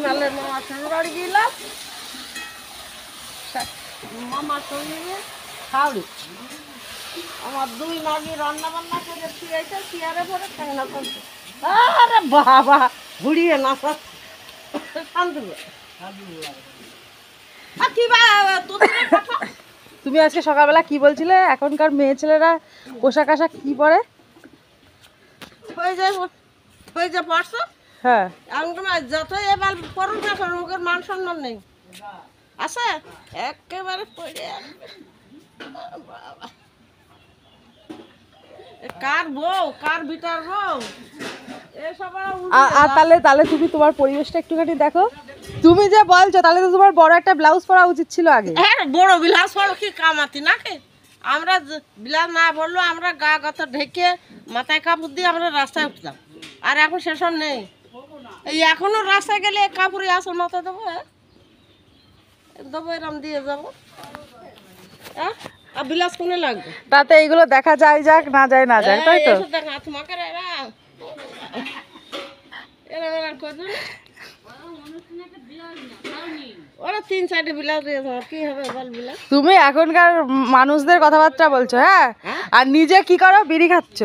মামার শ্বশুর বাড়ি গেলাম, মামার সঙ্গে খাওড়ি আমার দুই মাগি রান্না বান্না করে শুয়েছে, চেয়ারে পরে ঠান্ডা করছে। আরে বাবা ঘুরিয়ে না শান্তি। তুমি আজকে সকালবেলা কি বলছিলে এখনকার মেয়ে ছেলেরা পোশাক আশাক কি পরে? হয়ে যে পড়ছো, হ্যাঁ যত এবার পড়ুন না করুন, ওকে মান সম্মান নেই আছে একেবারে পড়ে আসবে। কার বউ কার বিটার বউ এসব। আর তাহলে তাহলে তুমি তোমার পরিবেশটা একটুখানি দেখো। তুমি যে বলছো তাহলে তো তোমার বড় একটা ব্লাউজ পরা উচিত ছিল আগে। হ্যাঁ বড় বিলাস পড়ো কি কামাতি নাকি? আমরা বিলাস না বললো আমরা গা গত ঢেকে মাথায় কাপড় দিয়ে আমরা রাস্তায় উঠতাম, আর এখন সেসব নেই। এই এখনো রাস্তায় গেলে কাপড়ে আসল মাথায় দেবো, হ্যাঁ দেবো, এরম দিয়ে যাবো। হ্যাঁ আর বিলাস কোনে লাগবে? তাতে এইগুলো দেখা যায় যাক, না যায় না যায়, তাই তো? দেখা তোমাকে ওরা 3-4 বিলাস কি হবে বল বিলাস? তুমি এখনকার মানুষদের কথাবার্তা বলছো, হ্যাঁ, আর নিজে কি করো? বিড়ি খাচ্ছ।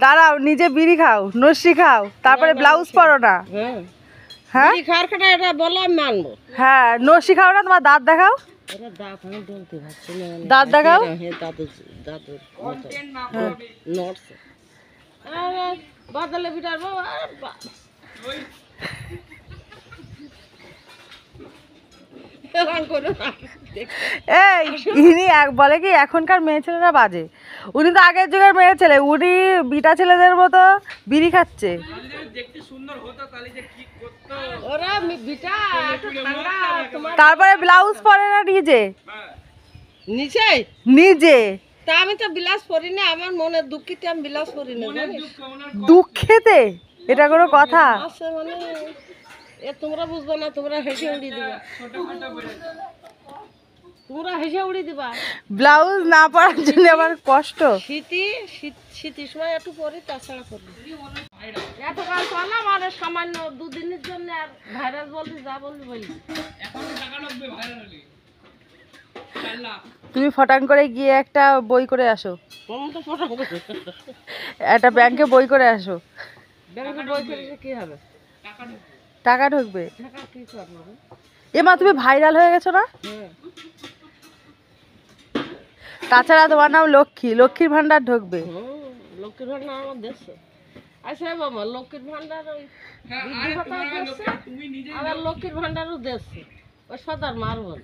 দাঁড়াও, নিজে বিড়ি খাও, নস্যি খাও, তারপরে ব্লাউজ পরো না। হ্যাঁ এটা বলো আমি মানবো। হ্যাঁ নস্যি খাও না, তোমার দাঁত দেখাও, দাঁত দেখাও। বাদলে বিটার এই ইনি বলে কি এখনকার মেয়ে ছেলেরা বাজে, উনি তো আগের যুগের মেয়ে ছেলে, উনি বিটা ছেলেদের মতো বিড়ি খাচ্ছে। তারপরে ব্লাউজ পরে না নিজে নিচে নিজে। তা আমি তো বিলাস পরি না, আমার মনে দুঃখিতে আমি বিলাস পরি না। দুঃখেতে এটা কোনো কথা? মানে এ তোমরা বুঝবে না, তোমরা হেসে উড়িয়ে দিবা, তোমরা হেসে উড়িয়ে দিবা। ব্লাউজ না পরার জন্য আমার কষ্ট। শীতের সময় একটু পরি, তাছাড়া পরি এত কাল চললাম আর সামান্য দুদিনের জন্য আর ভাইরাস বলছি যা বলবি বলি। তুমি ফটাং করে গিয়ে একটা বই করে আসো, একটা ব্যাংকে বই করে আসো। ব্যাংকে বই করে কি হবে? টাকা ঢুকবে। এমা তুমি ভাইরাল হয়ে গেছো না? তাছাড়া তোমার নাম লক্ষ্মী, লক্ষ্মীর ভান্ডার ঢুকবে। লক্ষ্মীর ভান্ডার আমার দেশে আচ্ছা বাবা, লক্ষ্মীর ভান্ডার ওই আবার লক্ষ্মীর ভান্ডারও দেশে ওই সদার মারবল।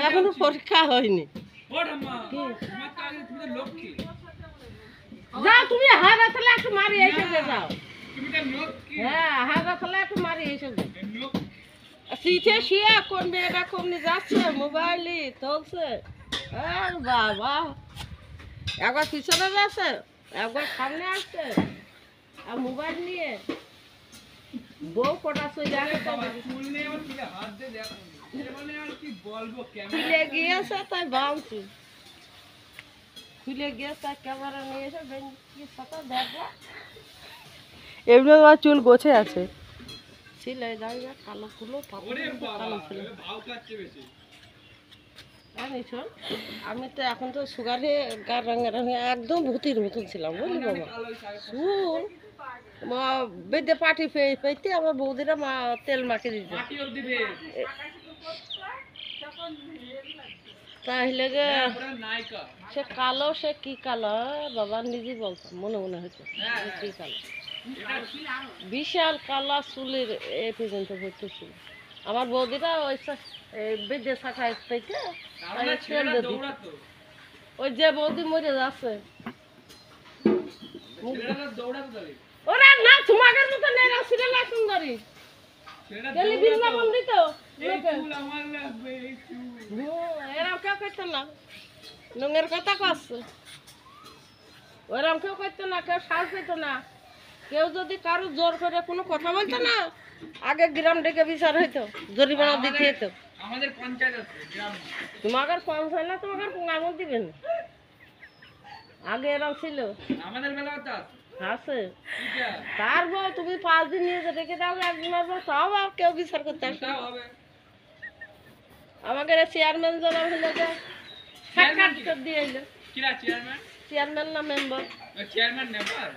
এখনো পরীক্ষা হয়নি। যাও তুমি হারা তাহলে একটু মারি এসে যাও। হ্যাঁ হারা তাহলে একটু মারি এসে শীতে শুয়ে কোন মেয়েটা কমনি যাচ্ছে, মোবাইলই চলছে। আর বাবা একবার পিছনে যাচ্ছে, একবার সামনে আসছে, আর মোবাইল নিয়ে বউ কটা খুলে গিয়েছে তাই বাউছি, খুলে গিয়েছে তাই ক্যামেরা নিয়ে এসে দেখবো। এমনি তোমার চুল গোছে আছে, ছিল দাঁড়িয়ে কালো কুলো কালো ছিল। আমি তো এখন তো সুগারে গার রঙের একদম ভূতির মতন ছিলাম, বুঝলি বাবা। চুল বেঁধে পাটি পেতে আমার বৌদিরা তেল মাখে দিতে, তাহলে যে সে কালো, সে কি কালো বাবা নিজেই বলতাম, মনে মনে হতো কি কালো, বিশাল কালা চুলের এ পর্যন্ত ভর্তি ছিল। আমার বৌদিরা ওই বেঁধে শাখায় পেতে তেল দিত। ওই যে বৌদি মরে যাচ্ছে ওরা না তোমাদের মতো নেরা সিরিয়াল সুন্দরী টেলিভিশন বন্ধি তো এরা কেউ করতো না, নোংের কথা করছে ওরম কেউ করতো না, কেউ সাহস পেত না, কেউ যদি কারো জোর করে কোনো কথা বলতো না আগে গ্রাম ডেকে বিচার হইতো, জরিমানা দিতে হতো। আমাদের পঞ্চায়েত আছে গ্রাম, তোমাদের পঞ্চায়েত না, তোমাদের আঙুল দিবেন আগে এরকম ছিল আছে তারপর তুমি 5 দিন নিয়ে যে রেখে দাও একজনের পর তাও আর কেউ বিচার করতে আসবে না। আমাকে চেয়ারম্যান যারা হলো যে সাক্ষাৎ করে দিয়ে এলো চেয়ারম্যান না মেম্বার চেয়ারম্যান না মেম্বার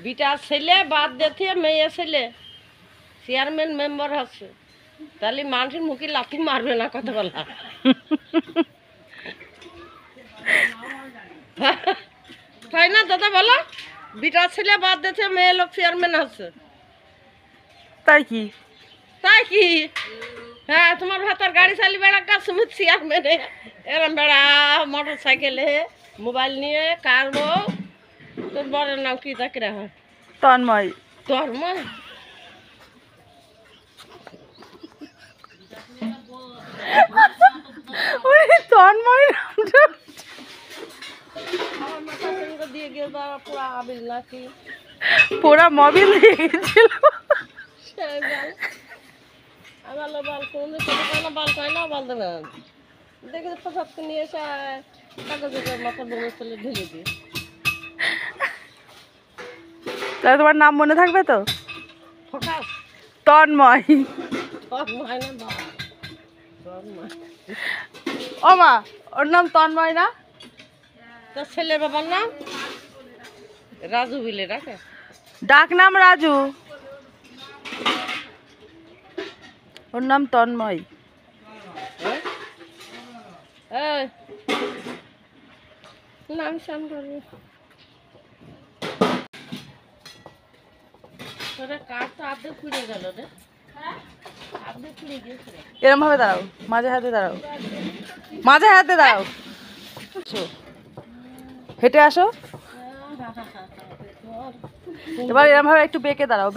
বিটা ছেলে বাদ দিতে মেয়ে ছেলে চেয়ারম্যান মেম্বার আছে তাহলে মানুষের মুখে লাথি মারবে না কথা বলা তাই না দাদা বলো বিটা ছেলে বাদ দিতে মেয়ে লোক চেয়ারম্যান আছে তাই কি হ্যাঁ তোমার ভাতার গাড়ি চালি বেড়া কাজ তুমি চেয়ারম্যানে এরম বেড়া মোটর সাইকেলে মোবাইল নিয়ে কার বউ তোর বরের নাম কি তাকে হয় তন্ময় তোর মা ওই তন্ময় নামটা আমার মাথার সঙ্গে দিয়ে গিয়ে পুরা আবিল নাকি পুরা মোবিল দিয়ে গেছিল সেই বল আমার বাল কোন বাল কয় না বাল দেবে দেখে প্রসাদকে নিয়ে এসে কাগজের মাথার বমি ফেলে ঢেলে দিই তাহলে তোমার নাম মনে থাকবে তো ফোকাস তন্ময় তন্ময় না বাবা তন্ময় ও মা ওর নাম তন্ময় না তোর ছেলে বাবার নাম রাজু বিলে রাখে ডাক নাম রাজু ওর নাম তন্ময় নাম শাম করবি তোরা কাঠ তো আর্ধেক ফুড়ে গেল রে আর্ধেক ফুড়ে গেছে এরম ভাবে দাঁড়াও মাঝে হাতে দাঁড়াও হেঁটে আসো এবার এরম ভাবে একটু বেঁকে দাঁড়াও